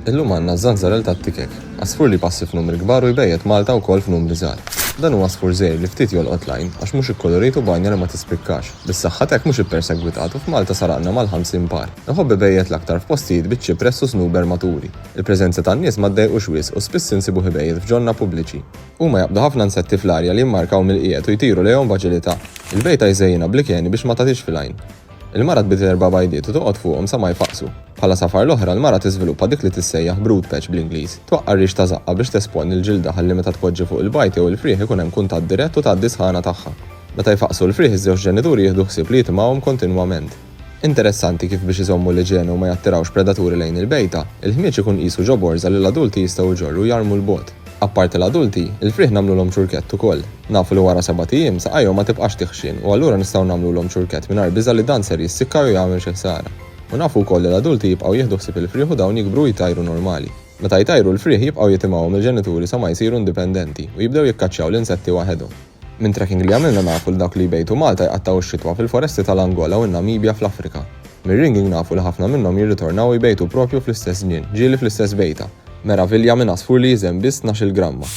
Illum għandna żanżarel tat-tikek, għasfur li passi f'numri kbar u jbejjed Malta wkoll f'numri żgħar. Dan huwa għasfur żgħir li ftit jolqot lajn għax mhux ikkolorit u banja li ma tispikkax. Bis-saħħa hekk mhux ippersegwitat u f'Malta saraqna mal-50 par. Iħobbi bejjed l-aktar f'postijiet biċ-ċipress u snuber maturi. Il-preżenza tan-nies ma ddejqux wisq u spiss insibu ħibejjed f'ġonna pubbliċi. Huma jaqbdu ħafna insetti fl-arja li jimmarkaw mill-qiegħed u jtiru lejhom b'aġilità. Il-bejta jżejjinha blikjeni biex ma tagħtix fil-għajn. Il-mara tbit erba' bajdiet u toqgħod fuqhom sa ma jfaqsu. Bħala safar l-oħra l-mara tiżviluppa dik li tissejjaħ brood patch bl-Ingliż. Twaqqar rix ta' żaqqa biex tesponni l-ġilda ħalli meta tpoġġi fuq il-bajt jew il-frieħ ikun hemm kuntatt dirett u tgħaddi sħana tagħha. Meta jfaqsu l-frieħ iż-żewġ ġenituri jieħdu ħsieb li jitimgħuhom kontinwament. Interessanti kif biex iżommu l-iġenu u ma jattirawx predaturi lejn il-bejta, il-ħmieġ ikun qisu ġoborża li l-adulti jistgħu jġorru jarmu l-bogħod. Apparti l-adulti, il-frieħ nagħmluhom ċurkett ukoll. Nafu li wara 7 ijiem saqajhom ma tibqax tiħxin u allura nistgħu nagħmluhom ċurkett mingħajr biża li dan ser jissikka u jagħmel xi ħsara. U nafu wkoll li l-adulti jibqgħu jieħdu ħsieb il-frieħ u dawn jikbru jtajru normali. Meta jtajru l-frieħ jibqgħu jitimgħuhom il-ġenituri sa ma jsiru indipendenti u jibdew jikkaċċjaw l-insetti waħedhom. Min trekking li għamilna nafu l dak li jbejtu Malta jqattaw ix-xitwa fil-foresti tal-Angola u n-Namibja fl-Afrika. Mir-ringing nafu li ħafna minnhom jirritornaw jbejtu propju fl-istess żmien, ġieli fl-istess bejta. Meravilja minn għasfur li jiżem biss 12 gramma.